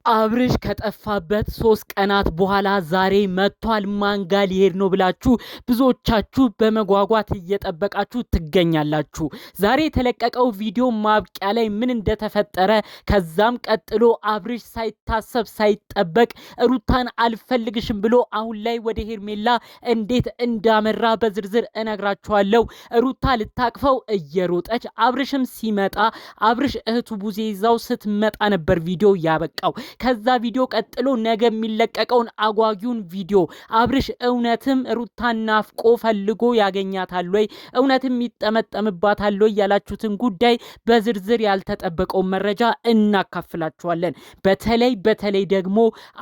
አብርሽ ከጠፋበት 3 ቀናት በኋላ ዛሬ መጥቷል። ማንጋ ሊሄድ ነው ብላችሁ ብዙዎቻችሁ በመጓጓት እየጠበቃችሁ ትገኛላችሁ። ዛሬ የተለቀቀው ቪዲዮ ማብቂያ ላይ ምን እንደተፈጠረ ከዛም ቀጥሎ አብርሽ ሳይታሰብ ሳይጠበቅ ሩታን አልፈልግሽም ብሎ አሁን ላይ ወደ ሄርሜላ እንዴት እንዳመራ በዝርዝር እነግራችኋለሁ። ሩታ ልታቅፈው እየሮጠች አብርሽም ሲመጣ አብርሽ እህቱ ቡዜ ይዛው ስትመጣ ነበር ቪዲዮ ያበቃው። ከዛ ቪዲዮ ቀጥሎ ነገ የሚለቀቀውን አጓጊውን ቪዲዮ አብርሽ እውነትም ሩታን ናፍቆ ፈልጎ ያገኛታል ወይ እውነትም ይጠመጠምባታል ወይ ያላችሁትን ጉዳይ በዝርዝር ያልተጠበቀው መረጃ እናካፍላችኋለን። በተለይ ደግሞ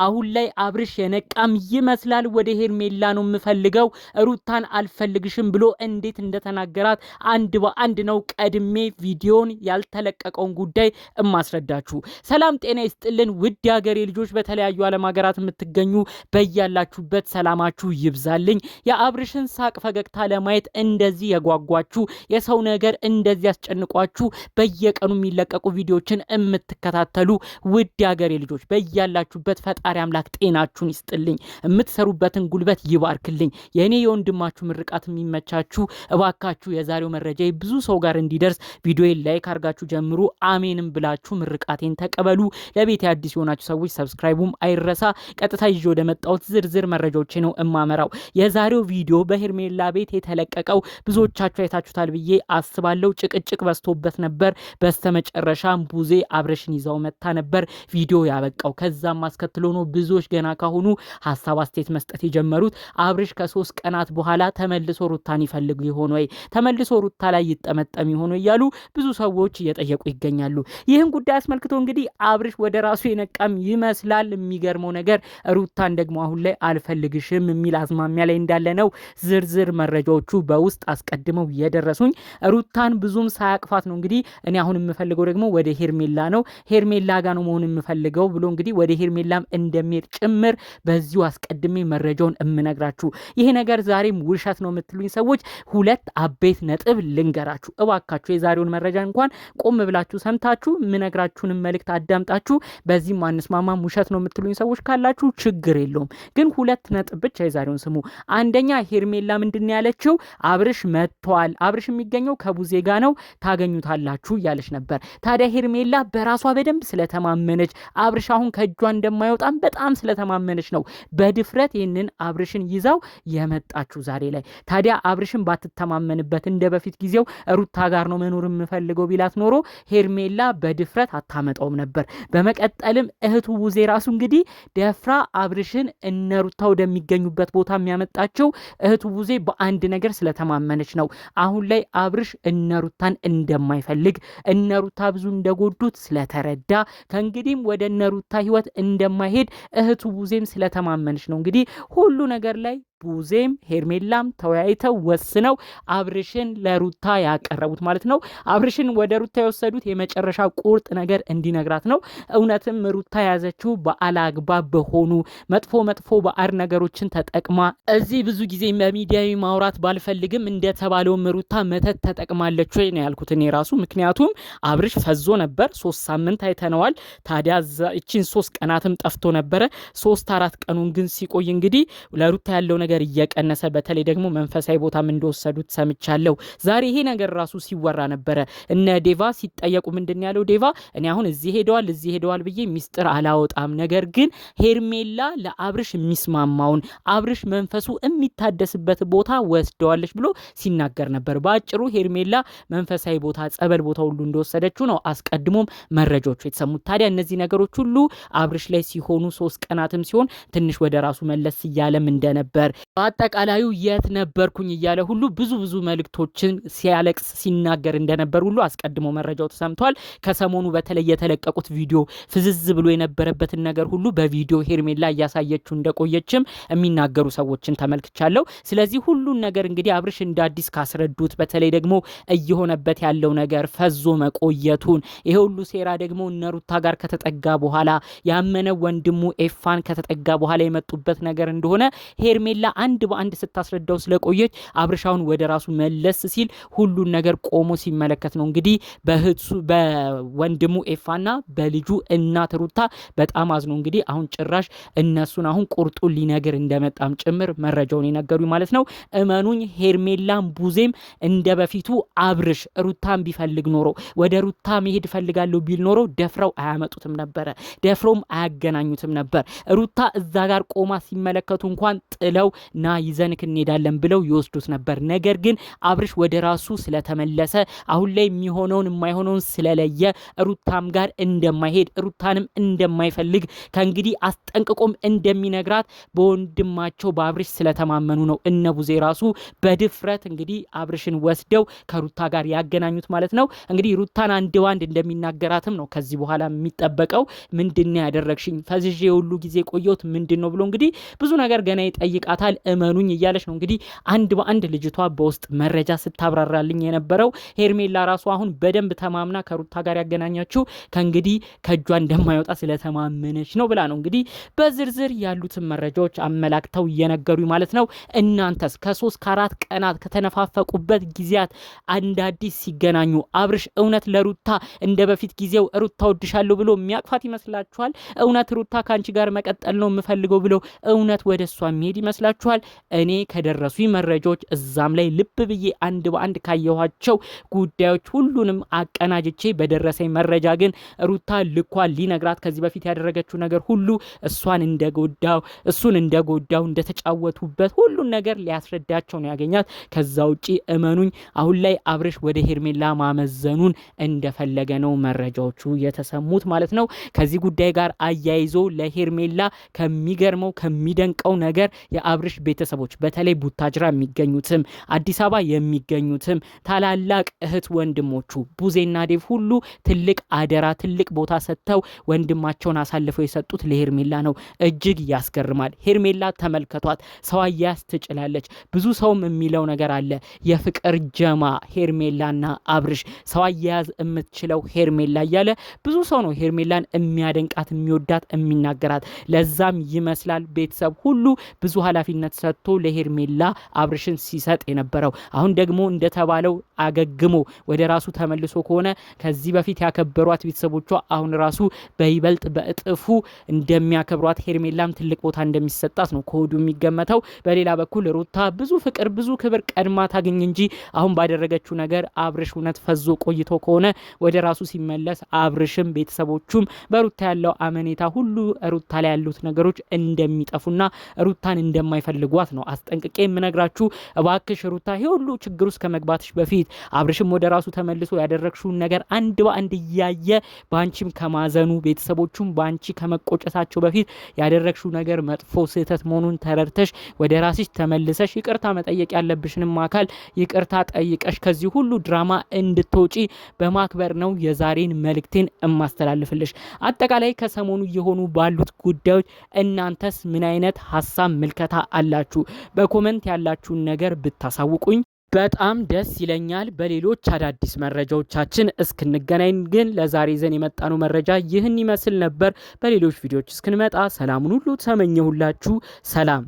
አሁን ላይ አብርሽ የነቃም ይመስላል። ወደ ሄርሜላ ነው የምፈልገው ሩታን አልፈልግሽም ብሎ እንዴት እንደተናገራት አንድ በአንድ ነው ቀድሜ ቪዲዮን ያልተለቀቀውን ጉዳይ እማስረዳችሁ። ሰላም ጤና ይስጥልን ውድ የሀገሬ ልጆች በተለያዩ ዓለም ሀገራት የምትገኙ በያላችሁበት ሰላማችሁ ይብዛልኝ። የአብርሽን ሳቅ ፈገግታ ለማየት እንደዚህ የጓጓችሁ የሰው ነገር እንደዚህ ያስጨንቋችሁ በየቀኑ የሚለቀቁ ቪዲዮችን የምትከታተሉ ውድ የሀገሬ ልጆች በያላችሁበት ፈጣሪ አምላክ ጤናችሁን ይስጥልኝ፣ የምትሰሩበትን ጉልበት ይባርክልኝ። የኔ የወንድማችሁ ምርቃት የሚመቻችሁ እባካችሁ የዛሬው መረጃ ብዙ ሰው ጋር እንዲደርስ ቪዲዮን ላይክ አድርጋችሁ ጀምሩ። አሜንም ብላችሁ ምርቃቴን ተቀበሉ። ለቤት አዲስ የሆናችሁ ሰዎች ሰብስክራይቡም አይረሳ። ቀጥታ ይዤ ወደ መጣሁት ዝርዝር መረጃዎች ነው እማመራው። የዛሬው ቪዲዮ በሄርሜላ ቤት የተለቀቀው ብዙዎቻችሁ አይታችሁታል ብዬ አስባለሁ። ጭቅጭቅ በዝቶበት ነበር። በስተመጨረሻም ቡዜ አብርሽን ይዛው መታ ነበር ቪዲዮ ያበቃው። ከዛም አስከትሎ ነው ብዙዎች ገና ካሁኑ ሐሳብ አስተያየት መስጠት የጀመሩት። አብርሽ ከ3 ቀናት በኋላ ተመልሶ ሩታን ይፈልግ ይሆን ወይ ተመልሶ ሩታ ላይ ይጠመጠም ይሆን እያሉ ብዙ ሰዎች እየጠየቁ ይገኛሉ። ይህን ጉዳይ አስመልክቶ እንግዲህ አብርሽ ወደ ራሱ የነቃም ይመስላል። የሚገርመው ነገር ሩታን ደግሞ አሁን ላይ አልፈልግሽም የሚል አዝማሚያ ላይ እንዳለ ነው ዝርዝር መረጃዎቹ በውስጥ አስቀድመው የደረሱኝ። ሩታን ብዙም ሳያቅፋት ነው እንግዲህ እኔ አሁን የምፈልገው ደግሞ ወደ ሄርሜላ ነው፣ ሄርሜላ ጋር ነው መሆን የምፈልገው ብሎ እንግዲህ ወደ ሄርሜላም እንደሚሄድ ጭምር በዚሁ አስቀድሜ መረጃውን እምነግራችሁ። ይሄ ነገር ዛሬም ውሸት ነው የምትሉኝ ሰዎች ሁለት አቤት ነጥብ ልንገራችሁ እባካችሁ። የዛሬውን መረጃ እንኳን ቆም ብላችሁ ሰምታችሁ የምነግራችሁንም መልእክት አዳምጣችሁ በዚህ ማንስማማም ውሸት ነው የምትሉኝ ሰዎች ካላችሁ ችግር የለውም፣ ግን 2 ነጥብ ብቻ የዛሬውን ስሙ። አንደኛ ሄርሜላ ምንድን ያለችው አብርሽ መጥቷል፣ አብርሽ የሚገኘው ከቡዜ ጋር ነው ታገኙታላችሁ እያለች ነበር። ታዲያ ሄርሜላ በራሷ በደንብ ስለተማመነች አብርሽ አሁን ከእጇ እንደማይወጣም በጣም ስለተማመነች ነው በድፍረት ይህንን አብርሽን ይዛው የመጣችሁ ዛሬ ላይ። ታዲያ አብርሽን ባትተማመንበት እንደ በፊት ጊዜው ሩታ ጋር ነው መኖር የምፈልገው ቢላት ኖሮ ሄርሜላ በድፍረት አታመጣውም ነበር። በመቀጠልም እህቱ ቡዜ ራሱ እንግዲህ ደፍራ አብርሽን እነሩታ ወደሚገኙበት ቦታ የሚያመጣቸው እህቱ ቡዜ በአንድ ነገር ስለተማመነች ነው። አሁን ላይ አብርሽ እነሩታን እንደማይፈልግ እነሩታ ብዙ እንደጎዱት ስለተረዳ ከእንግዲህም ወደ እነሩታ ህይወት እንደማይሄድ እህቱ ቡዜም ስለተማመነች ነው እንግዲህ ሁሉ ነገር ላይ ቡዜም ሄርሜላም ተወያይተው ወስነው አብርሽን ለሩታ ያቀረቡት ማለት ነው። አብርሽን ወደ ሩታ የወሰዱት የመጨረሻ ቁርጥ ነገር እንዲነግራት ነው። እውነትም ሩታ ያዘችው በአላግባብ በሆኑ መጥፎ ባዕድ ነገሮችን ተጠቅማ እዚህ ብዙ ጊዜ በሚዲያ ማውራት ባልፈልግም እንደተባለው ሩታ መተት ተጠቅማለች ወይ ነው ያልኩት እኔ ራሱ። ምክንያቱም አብርሽ ፈዞ ነበር 3 ሳምንት አይተነዋል። ታዲያ እቺን 3 ቀናትም ጠፍቶ ነበረ። 3-4 ቀኑን ግን ሲቆይ እንግዲህ ለሩታ ያለው ነገር እየቀነሰ በተለይ ደግሞ መንፈሳዊ ቦታም እንደወሰዱት ሰምቻለሁ። ዛሬ ይሄ ነገር ራሱ ሲወራ ነበረ። እነ ዴቫ ሲጠየቁ ምንድን ያለው ዴቫ እኔ አሁን እዚህ ሄደዋል ብዬ ሚስጥር አላወጣም፣ ነገር ግን ሄርሜላ ለአብርሽ የሚስማማውን አብርሽ መንፈሱ የሚታደስበት ቦታ ወስደዋለች ብሎ ሲናገር ነበር። በአጭሩ ሄርሜላ መንፈሳዊ ቦታ ጸበል ቦታ ሁሉ እንደወሰደችው ነው አስቀድሞም መረጃዎቹ የተሰሙት። ታዲያ እነዚህ ነገሮች ሁሉ አብርሽ ላይ ሲሆኑ 3 ቀናትም ሲሆን ትንሽ ወደ ራሱ መለስ እያለም እንደነበር በአጠቃላዩ የት ነበርኩኝ እያለ ሁሉ ብዙ መልእክቶችን ሲያለቅስ ሲናገር እንደነበር ሁሉ አስቀድሞ መረጃው ተሰምቷል። ከሰሞኑ በተለይ የተለቀቁት ቪዲዮ ፍዝዝ ብሎ የነበረበትን ነገር ሁሉ በቪዲዮ ሄርሜላ እያሳየችው እንደቆየችም የሚናገሩ ሰዎችን ተመልክቻለሁ። ስለዚህ ሁሉን ነገር እንግዲህ አብርሽ እንደ አዲስ ካስረዱት በተለይ ደግሞ እየሆነበት ያለው ነገር ፈዞ መቆየቱን ይሄ ሁሉ ሴራ ደግሞ እነሩታ ጋር ከተጠጋ በኋላ ያመነ ወንድሙ ኤፋን ከተጠጋ በኋላ የመጡበት ነገር እንደሆነ ሄርሜላ ሄርሜላ አንድ በአንድ ስታስረዳው ስለቆየች አብርሻውን ወደ ራሱ መለስ ሲል ሁሉን ነገር ቆሞ ሲመለከት ነው እንግዲህ በወንድሙ ኤፋና በልጁ እናት ሩታ በጣም አዝኖ እንግዲህ አሁን ጭራሽ እነሱን አሁን ቁርጡን ሊነግር እንደመጣም ጭምር መረጃውን የነገሩኝ ማለት ነው። እመኑኝ ሄርሜላም ቡዜም እንደ በፊቱ አብርሽ ሩታን ቢፈልግ ኖሮ ወደ ሩታ መሄድ ፈልጋለሁ ቢል ኖሮ ደፍረው አያመጡትም ነበረ፣ ደፍረውም አያገናኙትም ነበር። ሩታ እዛ ጋር ቆማ ሲመለከቱ እንኳን ጥለው ና ይዘንክ እንሄዳለን ብለው ይወስዱት ነበር። ነገር ግን አብርሽ ወደ ራሱ ስለተመለሰ አሁን ላይ የሚሆነውን የማይሆነውን ስለለየ ሩታም ጋር እንደማይሄድ ሩታንም እንደማይፈልግ ከእንግዲህ አስጠንቅቆም እንደሚነግራት በወንድማቸው በአብርሽ ስለተማመኑ ነው እነ ቡዜ ራሱ በድፍረት እንግዲህ አብርሽን ወስደው ከሩታ ጋር ያገናኙት ማለት ነው። እንግዲህ ሩታን አንድ ባንድ እንደሚናገራትም ነው ከዚህ በኋላ የሚጠበቀው። ምንድነው ያደረግሽኝ? ፈዝዤ ሁሉ ጊዜ ቆየሁት ምንድነው ብሎ እንግዲህ ብዙ ነገር ገና ይጠይቃታል። እመኑኝ እያለች ነው እንግዲህ አንድ በአንድ ልጅቷ በውስጥ መረጃ ስታብራራልኝ የነበረው። ሄርሜላ ራሱ አሁን በደንብ ተማምና ከሩታ ጋር ያገናኛችው ከእንግዲህ ከእጇ እንደማይወጣ ስለተማመነች ነው ብላ ነው እንግዲህ በዝርዝር ያሉትን መረጃዎች አመላክተው እየነገሩ ማለት ነው። እናንተስ ከ3 ከ4 ቀናት ከተነፋፈቁበት ጊዜያት አንድ አዲስ ሲገናኙ አብርሽ እውነት ለሩታ እንደ በፊት ጊዜው ሩታ ወድሻለሁ ብሎ የሚያቅፋት ይመስላችኋል? እውነት ሩታ ካንቺ ጋር መቀጠል ነው የምፈልገው ብሎ እውነት ወደ እሷ የሚሄድ ይመስላችኋል? እኔ ከደረሱ መረጃዎች እዛም ላይ ልብ ብዬ አንድ በአንድ ካየኋቸው ጉዳዮች ሁሉንም አቀናጅቼ በደረሰኝ መረጃ ግን ሩታ ልኳን ሊነግራት ከዚህ በፊት ያደረገችው ነገር ሁሉ እሱን እንደጎዳው እንደተጫወቱበት ሁሉን ነገር ሊያስረዳቸው ነው ያገኛት። ከዛ ውጪ እመኑኝ አሁን ላይ አብርሽ ወደ ሄርሜላ ማመዘኑን እንደፈለገ ነው መረጃዎቹ የተሰሙት ማለት ነው። ከዚህ ጉዳይ ጋር አያይዞ ለሄርሜላ ከሚገርመው ከሚደንቀው ነገር የአብርሽ ቤተሰቦች በተለይ ቡታጅራ የሚገኙትም አዲስ አበባ የሚገኙትም ታላላቅ እህት ወንድሞቹ ቡዜና ዴቭ ሁሉ ትልቅ አደራ ትልቅ ቦታ ሰጥተው ወንድማቸውን አሳልፈው የሰጡት ለሄርሜላ ነው። እጅግ ያስገርማል። ሄርሜላ ተመልከቷት፣ ሰው አያያዝ ትችላለች። ብዙ ሰውም የሚለው ነገር አለ፣ የፍቅር ጀማ ሄርሜላና አብርሽ ሰው አያያዝ የምትችለው ሄርሜላ እያለ ብዙ ሰው ነው ሄርሜላን የሚያደንቃት የሚወዳት የሚናገራት። ለዛም ይመስላል ቤተሰብ ሁሉ ብዙ ኃላፊነት ሰጥቶ ለሄርሜላ አብርሽን ሲሰጥ የነበረው። አሁን ደግሞ እንደተባለው አገግሞ ወደ ራሱ ተመልሶ ከሆነ ከዚህ በፊት ያከበሯት ቤተሰቦቿ አሁን ራሱ በይበልጥ በእጥፉ እንደሚያከብሯት ሄርሜላም ትልቅ ቦታ እንደሚሰጣት ነው ከወዱ የሚገመተው። በሌላ በኩል ሩታ ብዙ ፍቅር ብዙ ክብር ቀድማ ታገኝ እንጂ አሁን ባደረገችው ነገር አብርሽ እውነት ፈዞ ቆይቶ ከሆነ ወደ ራሱ ሲመለስ አብርሽም ቤተሰቦቹም በሩታ ያለው አመኔታ ሁሉ ሩታ ላይ ያሉት ነገሮች እንደሚጠፉና ሩታን እንደማይፈልጓት ነው አስጠንቅቄ የምነግራችሁ። እባክሽ ሩታ ይሄ ሁሉ ችግር ውስጥ ከመግባትሽ በፊት አብርሽም ወደ ራሱ ተመልሶ ያደረግሽውን ነገር አንድ በአንድ እያየ ባንቺም ከማዘኑ ቤተሰቦቹም ባንቺ ከመቆጨታቸው በፊት ያደረግሽው ነገር መጥፎ ስህተት መሆኑን ተረድተሽ ወደ ራስሽ ተመልሰሽ ይቅርታ መጠየቅ ያለብሽንም አካል ይቅርታ ጠይቀሽ ከዚህ ሁሉ ድራማ እንድትወጪ በማክበር ነው የዛሬን መልእክቴን እማስተላልፍልሽ። አጠቃላይ ከሰሞኑ እየሆኑ ባሉት ጉዳዮች እናንተስ ምን አይነት ሐሳብ ምልከታ አላችሁ? በኮሜንት ያላችሁን ነገር ብታሳውቁኝ በጣም ደስ ይለኛል። በሌሎች አዳዲስ መረጃዎቻችን እስክንገናኝ ግን ለዛሬ ዘን የመጣነው መረጃ ይህን ይመስል ነበር። በሌሎች ቪዲዮዎች እስክንመጣ ሰላሙን ሁሉ ተመኘሁላችሁ። ሰላም